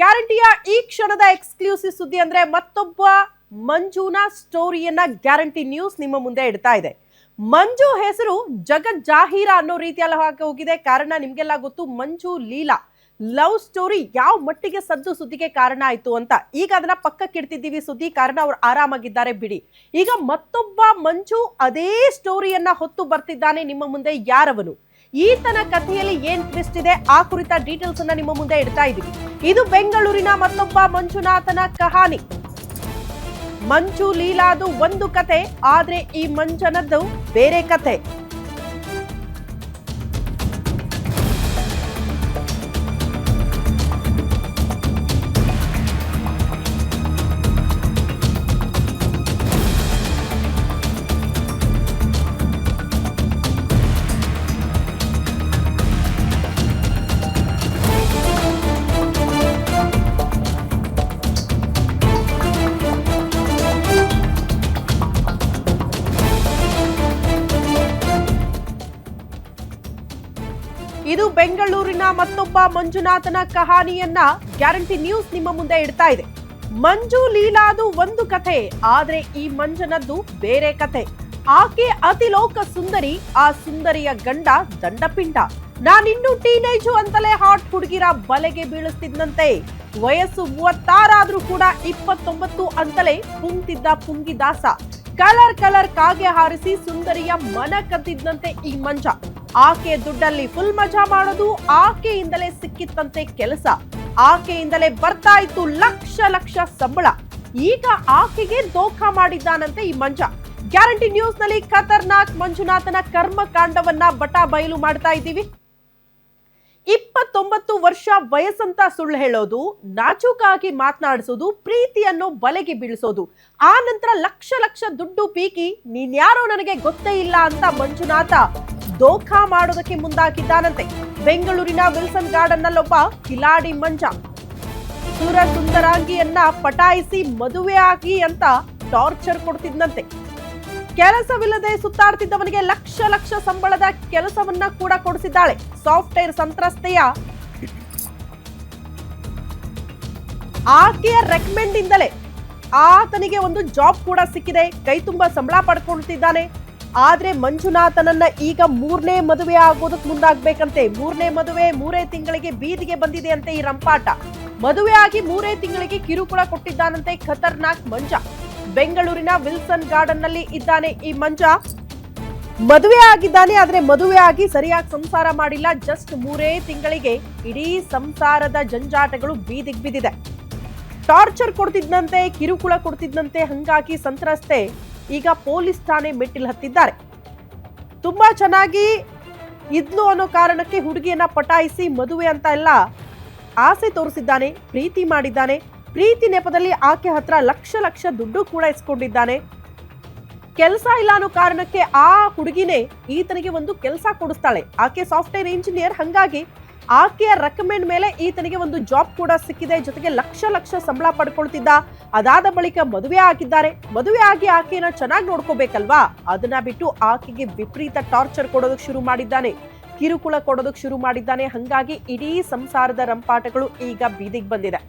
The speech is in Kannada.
ಗ್ಯಾರಂಟಿಯ ಈ ಕ್ಷಣದ ಎಕ್ಸ್ಕ್ಲೂಸಿವ್ ಸುದ್ದಿ ಅಂದ್ರೆ ಮತ್ತೊಬ್ಬ ಮಂಜುನ ಸ್ಟೋರಿಯನ್ನ ಗ್ಯಾರಂಟಿ ನ್ಯೂಸ್ ನಿಮ್ಮ ಮುಂದೆ ಇಡ್ತಾ ಇದೆ. ಮಂಜು ಹೆಸರು ಜಗತ್ ಜಾಹೀರ ಅನ್ನೋ ರೀತಿಯಲ್ಲಿ ಹೋಗಿದೆ. ಕಾರಣ ನಿಮ್ಗೆಲ್ಲ ಗೊತ್ತು, ಮಂಜು ಲೀಲಾ ಲವ್ ಸ್ಟೋರಿ ಯಾವ ಮಟ್ಟಿಗೆ ಸದ್ದು ಸುದ್ದಿಗೆ ಕಾರಣ ಆಯ್ತು ಅಂತ. ಈಗ ಅದನ್ನ ಪಕ್ಕಕ್ಕೆ ಇಡ್ತಿದ್ದೀವಿ ಸುದ್ದಿ, ಕಾರಣ ಅವ್ರು ಆರಾಮಾಗಿದ್ದಾರೆ ಬಿಡಿ. ಈಗ ಮತ್ತೊಬ್ಬ ಮಂಜು ಅದೇ ಸ್ಟೋರಿಯನ್ನ ಹೊತ್ತು ಬರ್ತಿದ್ದಾನೆ ನಿಮ್ಮ ಮುಂದೆ. ಯಾರವನು, ಈತನ ಕಥೆಯಲ್ಲಿ ಏನ್ ಟ್ವಿಸ್ಟ್ ಇದೆ, ಆ ಕುರಿತ ಡೀಟೇಲ್ಸ್ ಅನ್ನ ನಿಮ್ಮ ಮುಂದೆ ಇಡ್ತಾ ಇದ್ದೀವಿ. ಇದು ಬೆಂಗಳೂರಿನ ಮತ್ತೊಬ್ಬ ಮಂಜುನಾಥನ ಕಹಾನಿ. ಮಂಜು ಲೀಲಾದು ಒಂದು ಕತೆ, ಆದ್ರೆ ಈ ಮಂಜನದ್ದು ಬೇರೆ ಕತೆ. ಇದು ಬೆಂಗಳೂರಿನ ಮತ್ತೊಬ್ಬ ಮಂಜುನಾಥನ ಕಹಾನಿಯನ್ನ ಗ್ಯಾರಂಟಿ ನ್ಯೂಸ್ ನಿಮ್ಮ ಮುಂದೆ ಇಡ್ತಾ ಇದೆ. ಮಂಜು ಲೀಲಾದು ಒಂದು ಕಥೆ, ಆದ್ರೆ ಈ ಮಂಜನದ್ದು ಬೇರೆ ಕಥೆ. ಆಕೆ ಅತಿಲೋಕ ಸುಂದರಿ, ಆ ಸುಂದರಿಯ ಗಂಡ ದಂಡಪಿಂಡ. ನಾನಿನ್ನೂ ಟೀನೇಜು ಅಂತಲೇ ಹಾಟ್ ಹುಡುಗಿರ ಬಲೆಗೆ ಬೀಳಿಸ್ತಿದ್ದಂತೆ. ವಯಸ್ಸು 36 ಆದ್ರೂ ಕೂಡ 29 ಅಂತಲೇ ಪುಂಗ್ತಿದ್ದ ಪುಂಗಿದಾಸ. ಕಲರ್ ಕಾಗೆ ಹಾರಿಸಿ ಸುಂದರಿಯ ಮನ ಕದ್ದಿದ್ದಂತೆ ಈ ಮಂಜ. ಆಕೆ ದುಡ್ಡಲ್ಲಿ ಫುಲ್ ಮಜಾ ಮಾಡೋದು, ಆಕೆಯಿಂದಲೇ ಸಿಕ್ಕಿತ್ತಂತೆ ಕೆಲಸ, ಆಕೆಯಿಂದಲೇ ಬರ್ತಾ ಇತ್ತು ಲಕ್ಷ ಸಂಬಳ. ಈಗ ಆಕೆಗೆ ದೋಖಾ ಮಾಡಿದ್ದಾನಂತೆ ಈ ಮಂಜ. ಗ್ಯಾರಂಟಿ ನ್ಯೂಸ್ ನಲ್ಲಿ ಖತರ್ನಾಕ್ ಮಂಜುನಾಥನ ಕರ್ಮಕಾಂಡವನ್ನ ಬಟಾ ಬಯಲು ಮಾಡ್ತಾ ಇದ್ದೀವಿ. 29 ವರ್ಷ ವಯಸ್ಸಂತ ಸುಳ್ಳು ಹೇಳೋದು, ನಾಚೂಕಾಗಿ ಮಾತನಾಡಿಸೋದು, ಪ್ರೀತಿಯನ್ನು ಬಲೆಗೆ ಬೀಳಿಸೋದು, ಆ ನಂತರ ಲಕ್ಷ ದುಡ್ಡು ಪೀಕಿ ನೀನ್ಯಾರೋ ನನಗೆ ಗೊತ್ತೇ ಇಲ್ಲ ಅಂತ ಮಂಜುನಾಥ ದೋಖಾ ಮಾಡೋದಕ್ಕೆ ಮುಂದಾಗಿದ್ದಾನಂತೆ. ಬೆಂಗಳೂರಿನ ವಿಲ್ಸನ್ ಗಾರ್ಡನ್ ನಲ್ಲೊಬ್ಬ ಕಿಲಾಡಿ ಮಂಜ ಸುರ ಸುಂದರಾಂಗಿಯನ್ನ ಪಟಾಯಿಸಿ ಮದುವೆ ಆಗಿ ಅಂತ ಟಾರ್ಚರ್ ಕೊಡ್ತಿದ್ದಂತೆ. ಕೆಲಸವಿಲ್ಲದೆ ಸುತ್ತಾಡ್ತಿದ್ದವನಿಗೆ ಲಕ್ಷ ಸಂಬಳದ ಕೆಲಸವನ್ನ ಕೂಡ ಕೊಡಿಸಿದ್ದಾಳೆ. ಸಾಫ್ಟ್ವೇರ್ ಸಂತ್ರಸ್ತೆಯ ಆಕೆಯ ರೆಕಮೆಂಡ್ ಇಂದಲೇ ಆತನಿಗೆ ಒಂದು ಜಾಬ್ ಕೂಡ ಸಿಕ್ಕಿದೆ. ಕೈ ತುಂಬಾ ಸಂಬಳ ಪಡ್ಕೊಳ್ತಿದ್ದಾನೆ. ಆದ್ರೆ ಮಂಜುನಾಥನನ್ನ ಈಗ 3ನೇ ಮದುವೆ ಆಗೋದಕ್ಕೆ ಮುಂದಾಗ್ಬೇಕಂತೆ. 3ನೇ ಮದುವೆ 3 ತಿಂಗಳಿಗೆ ಬೀದಿಗೆ ಬಂದಿದೆ ಅಂತೆ ಈ ರಂಪಾಟ. ಮದುವೆ ಆಗಿ 3 ತಿಂಗಳಿಗೆ ಕಿರುಕುಳ ಕೊಟ್ಟಿದ್ದಾನಂತೆ ಖತರ್ನಾಕ್ ಮಂಜ. ಬೆಂಗಳೂರಿನ ವಿಲ್ಸನ್ ಗಾರ್ಡನ್ ನಲ್ಲಿ ಇದ್ದಾನೆ ಈ ಮಂಜ. ಮದುವೆ ಆಗಿದ್ದಾನೆ, ಆದ್ರೆ ಮದುವೆ ಆಗಿ ಸರಿಯಾಗಿ ಸಂಸಾರ ಮಾಡಿಲ್ಲ. ಜಸ್ಟ್ 3 ತಿಂಗಳಿಗೆ ಇಡೀ ಸಂಸಾರದ ಜಂಜಾಟಗಳು ಬೀದಿಗೆ ಬಿದ್ದಿದೆ. ಟಾರ್ಚರ್ ಕೊಡ್ತಿದ್ದಂತೆ, ಕಿರುಕುಳ ಕೊಡ್ತಿದ್ದಂತೆ. ಹಂಗಾಗಿ ಸಂತ್ರಸ್ತೆ ಈಗ ಪೊಲೀಸ್ ಠಾಣೆ ಮೆಟ್ಟಿಲು ಹತ್ತಿದ್ದಾರೆ. ತುಂಬಾ ಚೆನ್ನಾಗಿ ಇದ್ಲು ಅನ್ನೋ ಕಾರಣಕ್ಕೆ ಹುಡುಗಿಯನ್ನ ಪಟಾಯಿಸಿ ಮದುವೆ ಅಂತ ಎಲ್ಲ ಆಸೆ ತೋರಿಸಿದ್ದಾನೆ, ಪ್ರೀತಿ ಮಾಡಿದ್ದಾನೆ. ಪ್ರೀತಿ ನೆಪದಲ್ಲಿ ಆಕೆ ಹತ್ರ ಲಕ್ಷ ದುಡ್ಡು ಕೂಡ ಇಸ್ಕೊಂಡಿದ್ದಾನೆ. ಕೆಲಸ ಇಲ್ಲ ಅನ್ನೋ ಕಾರಣಕ್ಕೆ ಆ ಹುಡುಗಿನೇ ಈತನಿಗೆ ಒಂದು ಕೆಲಸ ಕೊಡಿಸ್ತಾಳೆ. ಆಕೆ ಸಾಫ್ಟ್ವೇರ್ ಇಂಜಿನಿಯರ್, ಹಂಗಾಗಿ ಆಕೆಯ ರೆಕಮೆಂಡ್ ಮೇಲೆ ಈತನಿಗೆ ಒಂದು ಜಾಬ್ ಕೂಡ ಸಿಕ್ಕಿದೆ. ಜೊತೆಗೆ ಲಕ್ಷ ಸಂಬಳ ಪಡ್ಕೊಳ್ತಿದ್ದ. ಅದಾದ ಬಳಿಕ ಮದುವೆ ಆಗಿದ್ದಾರೆ. ಮದುವೆ ಆಗಿ ಆಕೆಯನ್ನ ಚೆನ್ನಾಗಿ ನೋಡ್ಕೋಬೇಕಲ್ವಾ, ಅದನ್ನ ಬಿಟ್ಟು ಆಕೆಗೆ ವಿಪರೀತ ಟಾರ್ಚರ್ ಕೊಡೋದಕ್ಕೆ ಶುರು ಮಾಡಿದ್ದಾನೆ, ಕಿರುಕುಳ ಕೊಡೋದಕ್ಕೆ ಶುರು ಮಾಡಿದ್ದಾನೆ. ಹಂಗಾಗಿ ಇಡೀ ಸಂಸಾರದ ರಂಪಾಟಗಳು ಈಗ ಬೀದಿಗೆ ಬಂದಿದೆ.